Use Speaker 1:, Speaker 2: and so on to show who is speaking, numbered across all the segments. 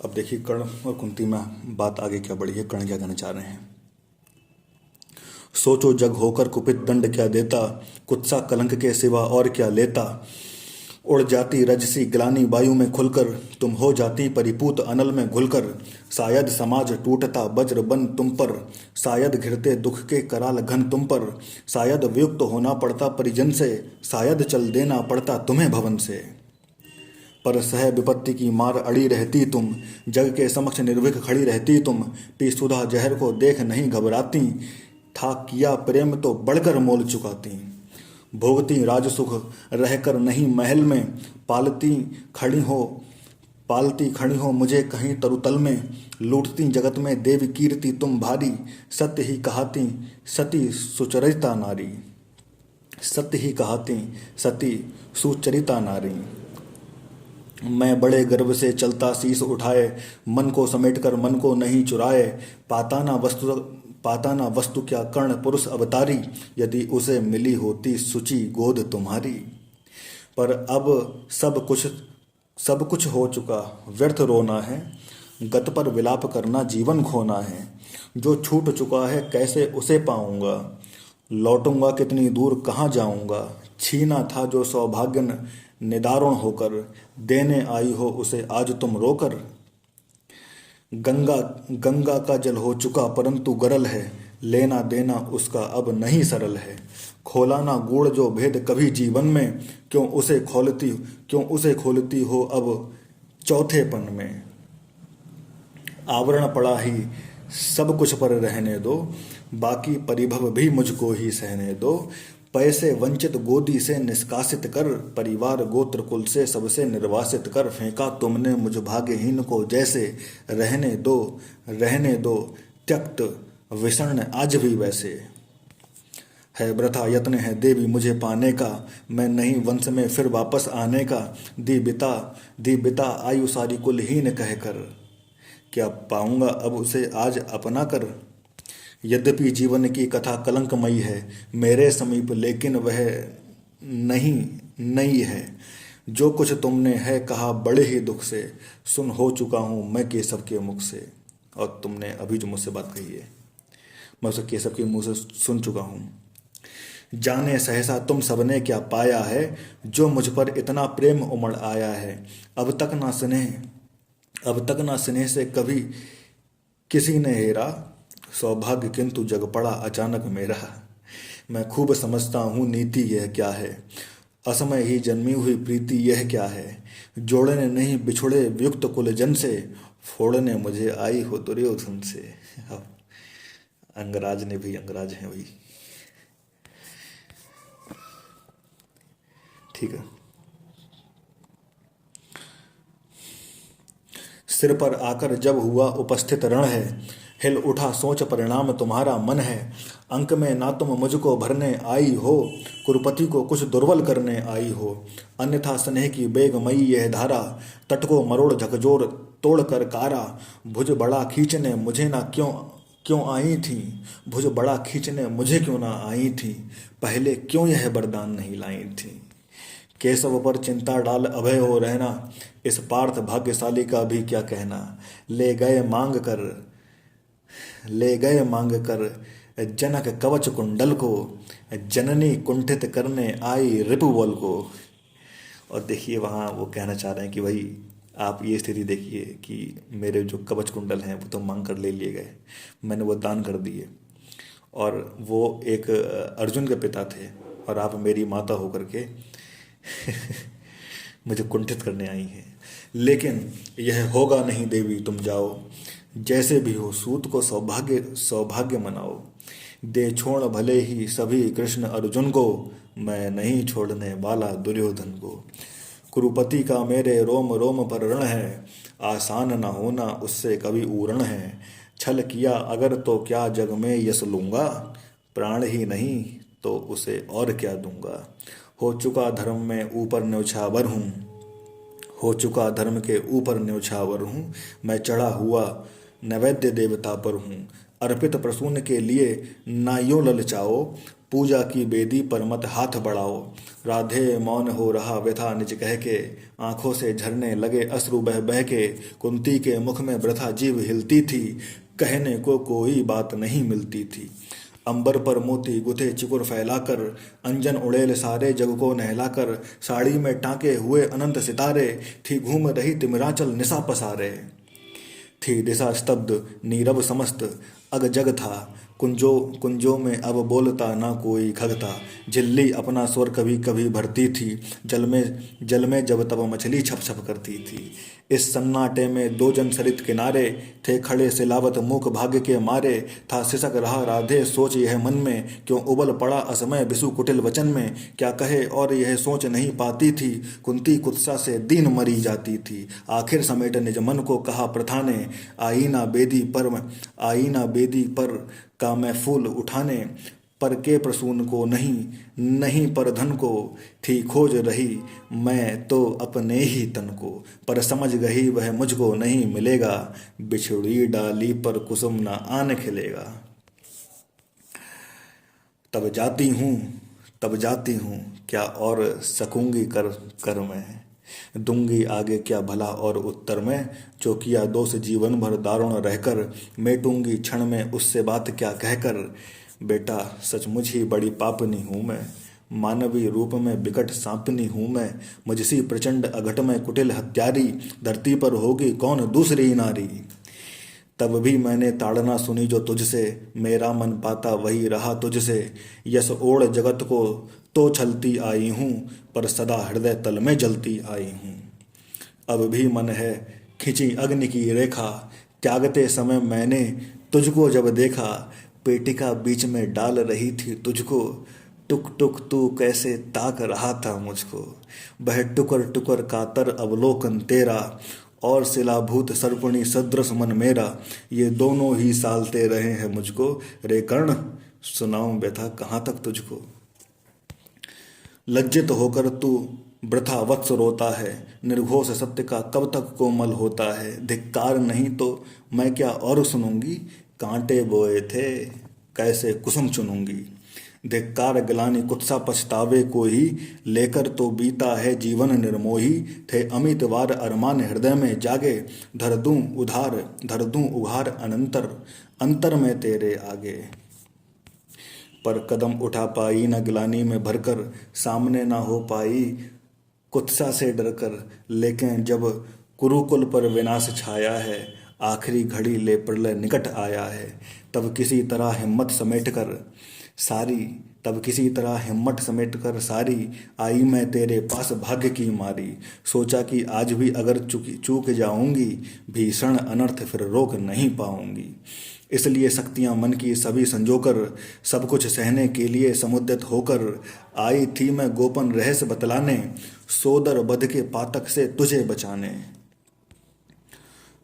Speaker 1: अब देखिए कर्ण और कुंती में बात आगे क्या बढ़ी है। कर्ण क्या कहना चाह रहे हैं। सोचो जग होकर कुपित दंड क्या देता, कुत्सा कलंक के सिवा और क्या लेता। उड़ जाती रजसी ग्लानि वायु में खुलकर, तुम हो जाती परिपूत अनल में घुलकर। शायद समाज टूटता वज्र बन तुम पर, शायद घिरते दुख के कराल घन तुम पर। शायद वियुक्त होना पड़ता परिजन से, शायद चल देना पड़ता तुम्हें भवन से। पर सह विपत्ति की मार अड़ी रहती तुम, जग के समक्ष निर्भीक खड़ी रहती तुम। पी सुधा जहर को देख नहीं घबराती, था किया प्रेम तो बढ़कर मोल चुकाती। भोगती राजसुख रहकर नहीं महल में, पालती खड़ी हो पालती खड़ी हो मुझे कहीं तरुतल में। लूटती जगत में देवी कीर्ति तुम भारी, सत्य ही कहाती सती सुचरिता नारी। सत्य ही कहाती सती सुचरिता नारी। मैं बड़े गर्व से चलता शीश उठाए, मन को समेटकर मन को नहीं चुराए। पाता ना वस्तु क्या कर्ण पुरुष अवतारी, यदि उसे मिली होती सुचि गोद तुम्हारी। पर अब सब कुछ हो चुका, व्यर्थ रोना है। गत पर विलाप करना जीवन खोना है। जो छूट चुका है कैसे उसे पाऊंगा, लौटूंगा कितनी दूर कहाँ जाऊंगा। छीना था जो सौभाग्य निदारुण होकर, देने आई हो उसे आज तुम रोकर। गंगा गंगा का जल हो चुका परंतु गरल है, लेना देना उसका अब नहीं सरल है। खोला ना गूढ़ जो भेद कभी जीवन में, क्यों उसे खोलती हो अब चौथेपन में। आवरण पड़ा ही सब कुछ पर रहने दो, बाकी परिभव भी मुझको ही सहने दो। पैसे वंचित गोदी से निष्कासित कर, परिवार गोत्र कुल से सबसे निर्वासित कर। फेंका तुमने मुझ भाग्यहीन को जैसे, रहने दो त्यक्त विषण आज भी वैसे। है वृथा यत्न है देवी मुझे पाने का, मैं नहीं वंश में फिर वापस आने का। दी बिता आयु सारी कुलहीन कहकर, क्या पाऊंगा अब उसे आज अपना कर। यद्यपि जीवन की कथा कलंकमयी है मेरे समीप, लेकिन वह नहीं है। जो कुछ तुमने है कहा बड़े ही दुख से, सुन हो चुका हूँ मैं केशव के मुख से। और तुमने अभी जो मुझसे बात कही है मैं उसे केशव के मुंह से सुन चुका हूँ। जाने सहसा तुम सबने क्या पाया है, जो मुझ पर इतना प्रेम उमड़ आया है। अब तक ना स्नेह से कभी किसी ने हेरा, सौभाग्य किंतु जग पड़ा अचानक मेरा। मैं खूब समझता हूँ नीति यह क्या है, असमय ही जन्मी हुई प्रीति यह क्या है। जोड़ने नहीं बिछुड़े वियुक्त कुलजन से, फोड़ने मुझे आई हो दुर्योधन से। अब अंगराज ने भी अंगराज हैं वही। ठीक है। सिर पर आकर जब हुआ उपस्थित रण है, हिल उठा सोच परिणाम तुम्हारा मन है। अंक में ना तुम मुझको भरने आई हो, कुरुपति को कुछ दुर्बल करने आई हो। अन्यथा स्नेह की बेगमयी यह धारा, तट को मरोड़ झकझोर तोड़ कर कारा। भुज बड़ा खींचने मुझे ना क्यों आई थी, भुज बड़ा खींचने मुझे क्यों ना आई थी। पहले क्यों यह वरदान नहीं लाई थी। केशव पर चिंता डाल अभय हो रहना, इस पार्थ भाग्यशाली का भी क्या कहना। ले गए मांग कर जनक कवच कुंडल को, जननी कुंठित करने आई रिपुबल को। और देखिए वहाँ वो कहना चाह रहे हैं कि भाई आप ये स्थिति देखिए कि मेरे जो कवच कुंडल हैं वो तो मांग कर ले लिए गए, मैंने वो दान कर दिए। और वो एक अर्जुन के पिता थे और आप मेरी माता होकर के मुझे कुंठित करने आई हैं। लेकिन यह होगा नहीं देवी तुम जाओ, जैसे भी हो सूत को सौभाग्य मनाओ। दे छोड़ भले ही सभी कृष्ण अर्जुन को, मैं नहीं छोड़ने वाला दुर्योधन को। कुरुपति का मेरे रोम रोम पर ऋण है, आसान न होना उससे कभी ऊरण है। छल किया अगर तो क्या जग में यश लूंगा, प्राण ही नहीं तो उसे और क्या दूंगा। हो चुका धर्म में ऊपर न्यौछावर हूँ, हो चुका धर्म के ऊपर न्यौछावर हूँ। मैं चढ़ा हुआ नैवेद्य देवता पर हूँ, अर्पित प्रसून के लिए ना यूं ललचाओ। पूजा की बेदी पर मत हाथ बढ़ाओ। राधे मौन हो रहा व्यथा निज कह के, आंखों से झरने लगे अश्रु बह बह के। कुंती के मुख में वृथा जीभ हिलती थी, कहने को कोई बात नहीं मिलती थी। अंबर पर मोती गुथे चिकुर फैलाकर, अंजन उड़ेल सारे जग को नहलाकर। साड़ी में टांके हुए अनंत सितारे, थी घूम रही तिमिरांचल निशा पसारे। थी दिशा स्तब्ध नीरव समस्त, अग जग था कुंजों कुंजों में अब बोलता ना कोई खग था। झिल्ली अपना स्वर कभी कभी भरती थी, जल में जब तब मछली छप छप करती थी। इस सन्नाटे में दो जन सरित किनारे, थे खड़े सिलावत मूक भाग्य के मारे। था सिसक रहा राधे सोच यह मन में, क्यों उबल पड़ा असमय बिसु कुटिल वचन में। क्या कहे और यह सोच नहीं पाती थी, कुंती कुत्सा से दीन मरी जाती थी। आखिर समेट निज मन को कहा प्रथा ने, आईना बेदी पर का मैं फूल उठाने। पर के प्रसून को नहीं पर धन को, थी खोज रही मैं तो अपने ही तन को। पर समझ गई वह मुझको नहीं मिलेगा, बिछड़ी डाली पर कुसुम न आन खिलेगा। तब जाती हूँ क्या और सकूंगी कर मैं। दूंगी आगे क्या भला और उत्तर में, जो किया दोष जीवन भर दारुण रहकर। मेटूंगी क्षण में उससे बात क्या कहकर। बेटा सचमुच ही बड़ी पापनी हूँ मैं, मानवीय रूप में विकट सांपनी हूँ मैं। मुझसी प्रचंड अघट में कुटिल हत्यारी, धरती पर होगी कौन दूसरी नारी। तब भी मैंने ताड़ना सुनी जो तुझसे, मेरा मन पाता वही रहा तुझसे। यस ओढ़ जगत को तो छलती आई हूँ, पर सदा हृदय तल में जलती आई हूँ। अब भी मन है खिंची अग्नि की रेखा, त्यागते समय मैंने तुझको जब देखा। पेटिका बीच में डाल रही थी तुझको, टुक टुक तू कैसे ताक रहा था मुझको। वह टुकर टुकर कातर अवलोकन तेरा, और शिलाभूत सर्पणी सदृश मन मेरा। ये दोनों ही सालते रहे हैं मुझको, रे कर्ण सुनाऊं व्यथा कहाँ तक तुझको। लज्जित होकर तू वृथा वत्स रोता है, निर्घोष सत्य का कब तक कोमल होता है। धिक्कार नहीं तो मैं क्या और सुनूंगी, कांटे बोए थे कैसे कुसुम चुनूंगी। धिक्कार गिलानी कुत्सा पछतावे को ही, लेकर तो बीता है जीवन निर्मोही। थे अमित वार अरमान हृदय में जागे, धर दूं उघार अंतर में तेरे आगे। पर कदम उठा पाई न गिलानी में भरकर, सामने ना हो पाई कुत्सा से डरकर। लेकिन जब कुरुकुल पर विनाश छाया है, आखिरी घड़ी ले प्रलय निकट आया है। तब किसी तरह हिम्मत समेट कर सारी, आई मैं तेरे पास भाग्य की मारी। सोचा कि आज भी अगर चूक जाऊंगी, भीषण अनर्थ फिर रोक नहीं पाऊंगी। इसलिए शक्तियां मन की सभी संजोकर, सब कुछ सहने के लिए समुद्यत होकर। आई थी मैं गोपन रहस्य बतलाने, सोदर बध के पातक से तुझे बचाने।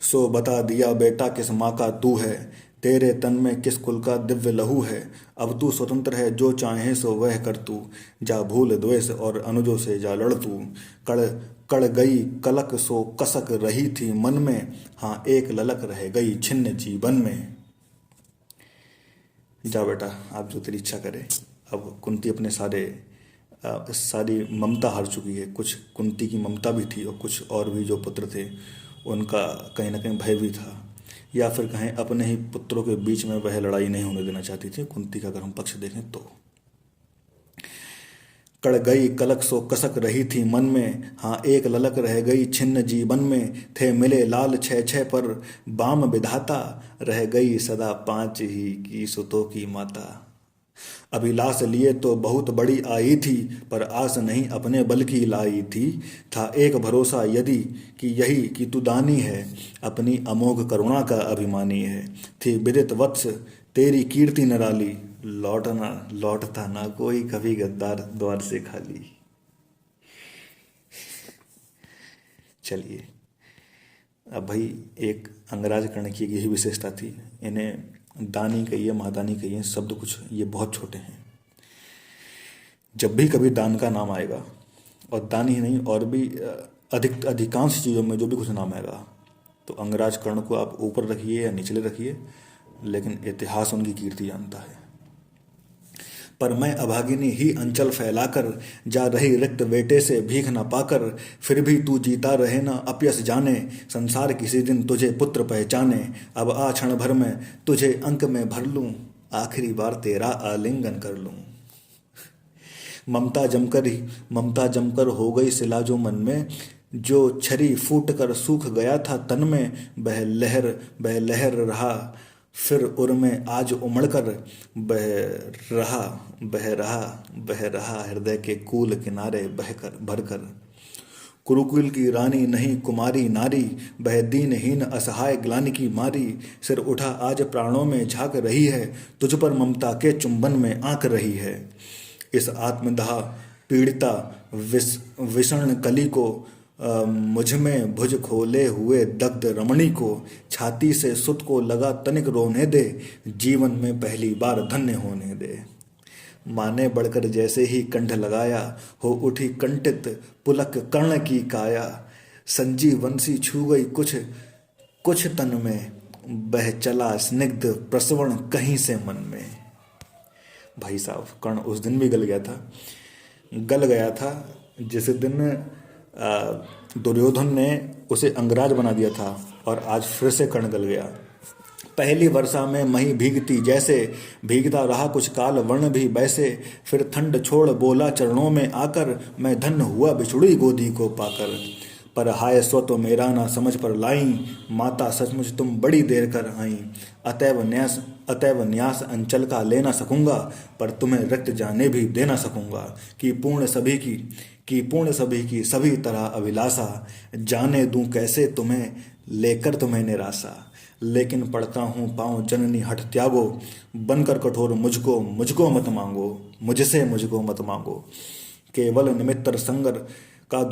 Speaker 1: सो बता दिया बेटा किस माँ का तू है, तेरे तन में किस कुल का दिव्य लहू है। अब तू स्वतंत्र है जो चाहे सो वह कर तू, जा भूल द्वेष और अनुजों से जा लड़ तू। कड़ गई कलक सो कसक रही थी मन में, हाँ एक ललक रह गई छिन्न जीवन में। जा बेटा आप जो तेरी इच्छा करे। अब कुंती अपने सारी ममता हार चुकी है। कुछ कुंती की ममता भी थी और कुछ और भी जो पुत्र थे उनका कहीं ना कहीं भय भी था, या फिर कहें अपने ही पुत्रों के बीच में वह लड़ाई नहीं होने देना चाहती थी कुंती का अगर हम पक्ष देखें तो। कड़ गई कलक सो कसक रही थी मन में, हाँ एक ललक रह गई छिन्न जीवन में। थे मिले लाल छह पर बाम विधाता, रह गई सदा पांच ही की सुतों की माता। अभिलाष लिए तो बहुत बड़ी आई थी, पर आस नहीं अपने बल की लाई थी। था एक भरोसा यदि यही कि तू दानी है, अपनी अमोघ करुणा का अभिमानी है। थी विदित वत्स तेरी कीर्ति निराली, लौटता ना कोई कभी गद्दार द्वार से खाली। चलिए अब भाई एक अंगराज कर्ण की यही विशेषता थी। इन्हें दानी कहिए महादानी कहिए, शब्द कुछ ये बहुत छोटे हैं। जब भी कभी दान का नाम आएगा, और दान ही नहीं और भी अधिकांश चीज़ों में जो भी कुछ नाम आएगा, तो अंगराज कर्ण को आप ऊपर रखिए या निचले रखिए, लेकिन इतिहास उनकी कीर्ति जानता है। पर मैं अभागिनी ही अंचल फैलाकर जा रही रिक्त बेटे से भीख न पाकर, फिर भी तू जीता रहे ना अपयस जाने, संसार किसी दिन तुझे पुत्र पहचाने। अब आ क्षण भर में तुझे अंक में भर लूं, आखिरी बार तेरा आलिंगन कर लूं। ममता जमकर हो गई सिला जो मन में, जो छरी फूट कर सूख गया था तन में, बह लहर रहा फिर उर में आज उमड़ कर, बह रहा हृदय के कूल किनारे भर कर। कुरुकुल की रानी नहीं कुमारी नारी, बह दीनहीन असहाय ग्लानि की मारी, सिर उठा आज प्राणों में झांक रही है, तुझ पर ममता के चुंबन में आंक रही है। इस आत्मदाह पीड़िता विषण कली को, मुझ में भुज खोले हुए दग्ध रमणी को, छाती से सुत को लगा तनिक रोने दे, जीवन में पहली बार धन्य होने दे। माँ ने बढ़कर जैसे ही कंठ लगाया, हो उठी कंटित पुलक कर्ण की काया, संजीवंसी छू गई कुछ तन में, बह चला स्निग्ध प्रसवण कहीं से मन में। भाई साहब, कर्ण उस दिन भी गल गया था जिस दिन दुर्योधन ने उसे अंगराज बना दिया था, और आज फिर से कर्ण गल गया। पहली वर्षा में मही भीगती जैसे, भीगता रहा कुछ काल वर्ण भी वैसे, फिर ठंड छोड़ बोला चरणों में आकर, मैं धन्य हुआ बिछुड़ी गोदी को पाकर। पर हाय सो तो मेरा ना समझ पर लाई, माता सचमुच तुम बड़ी देर कर आई। अतएव न्यास अंचल का ले ना सकूंगा, पर तुम्हें रक्त जाने भी दे ना सकूंगा। कि पूर्ण सभी की सभी तरह अभिलाषा, जाने दूं कैसे तुम्हें लेकर तुम्हें निराशा। लेकिन पढ़ता हूँ पाँव जननी हठ त्यागो, बनकर कठोर मुझको मत मांगो, मुझको मत मांगो। केवल निमित्त संगर का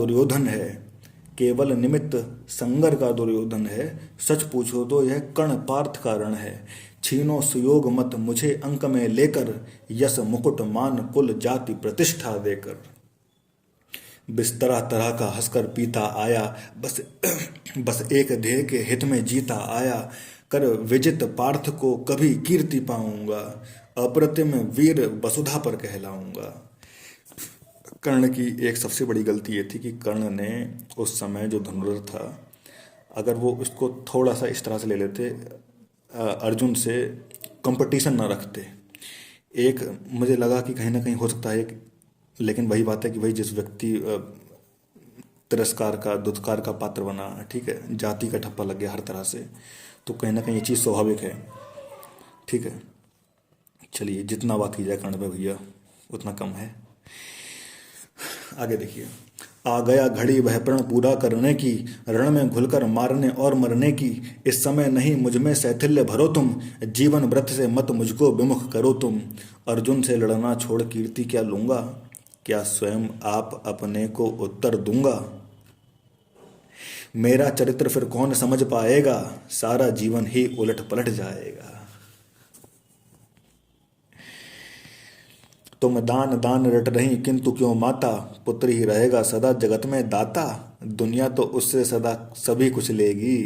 Speaker 1: दुर्योधन है, सच पूछो तो यह कर्ण पार्थ का रण है। छीनो सुयोग मत मुझे अंक में लेकर, यश मुकुट मान कुल जाति प्रतिष्ठा देकर। बिस्तरा तरह का हंसकर पीता आया, बस एक ध्येय के हित में जीता आया। कर विजित पार्थ को कभी कीर्ति पाऊंगा, अप्रतिम वीर वसुधा पर कहलाऊंगा। कर्ण की एक सबसे बड़ी गलती ये थी कि कर्ण ने उस समय जो धनुर्धर था, अगर वो उसको थोड़ा सा इस तरह से ले लेते, अर्जुन से कंपटीशन ना रखते। एक मुझे लगा कि कहीं ना कहीं हो सकता है, लेकिन वही बात है कि भाई जिस व्यक्ति तिरस्कार का दुत्कार का पात्र बना, ठीक है, जाति का ठप्पा लग गया हर तरह से, तो कहीं ना कहीं ये चीज़ स्वाभाविक है। ठीक है, चलिए जितना बात की जाए कर्ण पे भैया उतना कम है। आगे देखिए, आ गया घड़ी वह प्रण पूरा करने की, रण में घुलकर मारने और मरने की। इस समय नहीं मुझ में शैथिल्य भरो तुम, जीवन व्रत से मत मुझको विमुख करो तुम। अर्जुन से लड़ना छोड़ कीर्ति क्या लूंगा, क्या स्वयं आप अपने को उत्तर दूंगा। मेरा चरित्र फिर कौन समझ पाएगा, सारा जीवन ही उलट पलट जाएगा। तुम दान रट रही किंतु क्यों माता, पुत्र ही रहेगा सदा जगत में दाता। दुनिया तो उससे सदा सभी कुछ लेगी,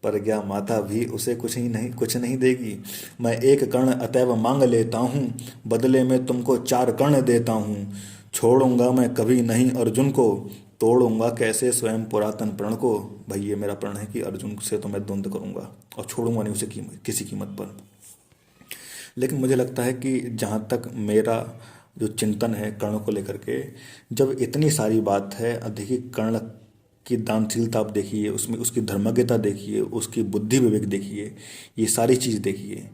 Speaker 1: पर क्या माता भी उसे कुछ नहीं देगी। मैं एक कर्ण अतएव मांग लेता हूँ, बदले में तुमको 4 कर्ण देता हूँ। छोड़ूंगा मैं कभी नहीं अर्जुन को, तोड़ूंगा कैसे स्वयं पुरातन प्रण को। भाई ये मेरा प्रण है कि अर्जुन से तो मैं द्वंद्व करूंगा और छोड़ूंगा नहीं उसे किसी कीमत पर। लेकिन मुझे लगता है कि जहाँ तक मेरा जो चिंतन है कर्ण को लेकर के, जब इतनी सारी बात है, देखिए कर्ण की दानशीलता आप देखिए, उसमें उसकी धर्मज्ञता देखिए, उसकी बुद्धि विवेक देखिए, ये सारी चीज़ देखिए,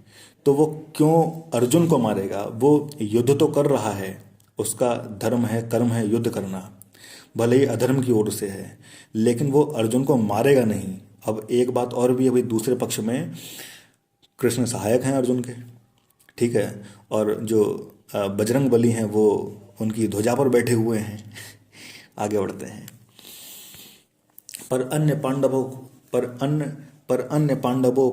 Speaker 1: तो वो क्यों अर्जुन को मारेगा। वो युद्ध तो कर रहा है, उसका धर्म है, कर्म है युद्ध करना, भले ही अधर्म की ओर से है, लेकिन वो अर्जुन को मारेगा नहीं। अब एक बात और भी है भाई, दूसरे पक्ष में कृष्ण सहायक हैं अर्जुन के, ठीक है, और जो बजरंग बली हैं वो उनकी ध्वजा पर बैठे हुए हैं। आगे बढ़ते हैं। पर अन्य पांडवों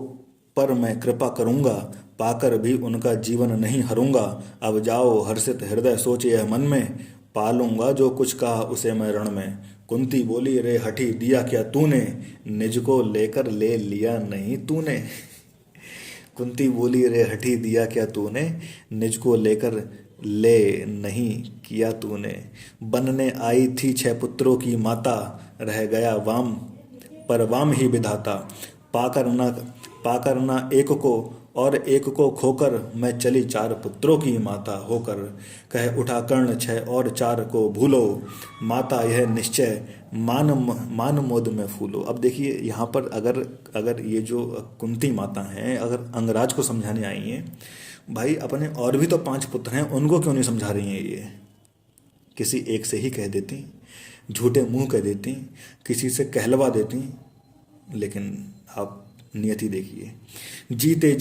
Speaker 1: पर मैं कृपा करूंगा, पाकर भी उनका जीवन नहीं हरूंगा। अब जाओ हर्षित हृदय सोचे यह मन में, पालूंगा जो कुछ कहा उसे मैं रण में। कुंती बोली रे हठी दिया क्या तूने, निज को लेकर ले लिया नहीं तूने। कुंती बोली रे हठी दिया क्या तूने, निज को लेकर ले नहीं किया तूने। बनने आई थी 6 पुत्रों की माता, रह गया वाम पर वाम ही विधाता। पाकर न एक को और एक को खोकर, मैं चली 4 पुत्रों की माता होकर। कह उठा कर्ण 6 और 4 को भूलो, माता यह निश्चय मान मोद में फूलो। अब देखिए यहाँ पर अगर ये जो कुंती माता हैं, अगर अंगराज को समझाने आई हैं, भाई अपने और भी तो 5 पुत्र हैं, उनको क्यों नहीं समझा रही हैं ये? किसी एक से ही कह देती, झूठे मुंह कह देती, किसी से कहलवा देती। लेकिन आप नियति देखिए, जीते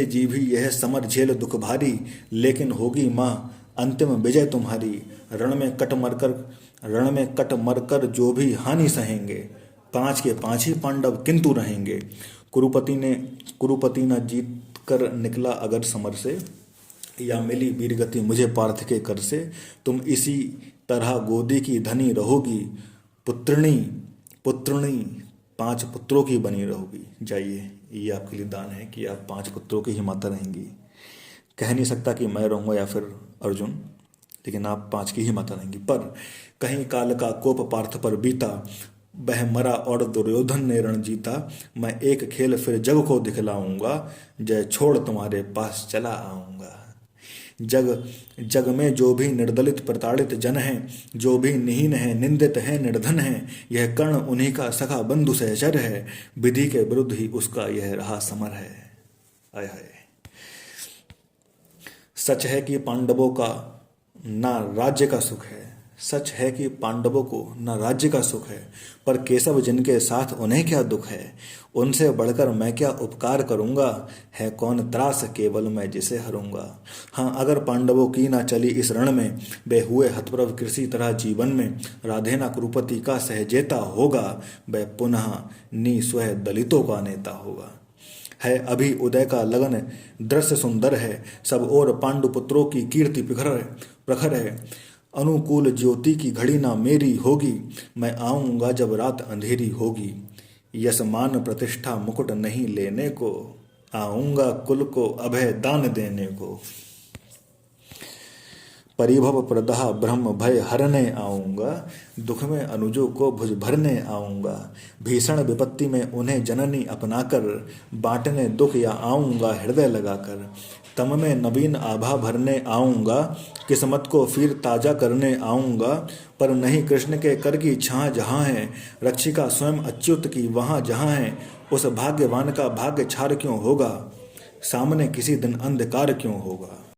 Speaker 1: जी भी यह समर झेल दुख भारी, लेकिन होगी माँ अंतिम विजय तुम्हारी। रण में कट मरकर जो भी हानि सहेंगे, 5 के 5 ही पांडव किंतु रहेंगे। कुरुपति न जीत कर निकला अगर समर से, या मिली वीरगति मुझे पार्थ के कर से। तुम इसी तरह गोदी की धनी रहोगी, पुत्रणी 5 पुत्रों की बनी रहोगी। जाइए, ये आपके लिए दान है कि आप 5 पुत्रों की ही माता रहेंगी। कह नहीं सकता कि मैं रहूँगा या फिर अर्जुन, लेकिन आप 5 की ही माता रहेंगी। पर कहीं काल का कोप पार्थ पर बीता, वह मरा और दुर्योधन ने रण जीता। मैं एक खेल फिर जग को दिखलाऊंगा, जय छोड़ तुम्हारे पास चला आऊँगा। जग में जो भी निर्दलित प्रताड़ित जन है, जो भी निहीन है निंदित है निर्धन है, यह कर्ण उन्हीं का सखा बंधु सहचर है। विधि के विरुद्ध ही उसका यह रहा समर है। आय हाय। सच है कि पांडवों का ना राज्य का सुख है, सच है कि पांडवों को न राज्य का सुख है, पर केशव जिनके साथ उन्हें क्या दुख है। उनसे बढ़कर मैं क्या उपकार करूँगा, है कौन त्रास केवल मैं जिसे हरूँगा। हाँ, अगर पांडवों की ना चली इस रण में, वे हुए हतप्रभ किसी तरह जीवन में। राधेना कुरुपति का सहजेता होगा, वह पुनः निस्वय दलितों का नेता होगा। है अभी उदय का लगन दृश्य सुंदर है, सब और पांडु पुत्रों की कीर्ति प्रखर है। अनुकूल ज्योति की घड़ी ना मेरी होगी, मैं आऊँगा जब रात अंधेरी होगी। यश मान प्रतिष्ठा मुकुट नहीं लेने को, आऊँगा कुल को अभय दान देने को। परिभव प्रदाह ब्रह्म भय हरने आऊँगा, दुख में अनुजों को भुज भरने आऊँगा। भीषण विपत्ति में उन्हें जननी अपनाकर, बांटने दुख या आऊँगा हृदय लगाकर। तम में नवीन आभा भरने आऊँगा, किस्मत को फिर ताजा करने आऊँगा। पर नहीं कृष्ण के कर की छाँ जहाँ है, रक्षिका स्वयं अच्युत की वहाँ जहाँ है। उस भाग्यवान का भाग्य छार क्यों होगा, सामने किसी दिन अंधकार क्यों होगा।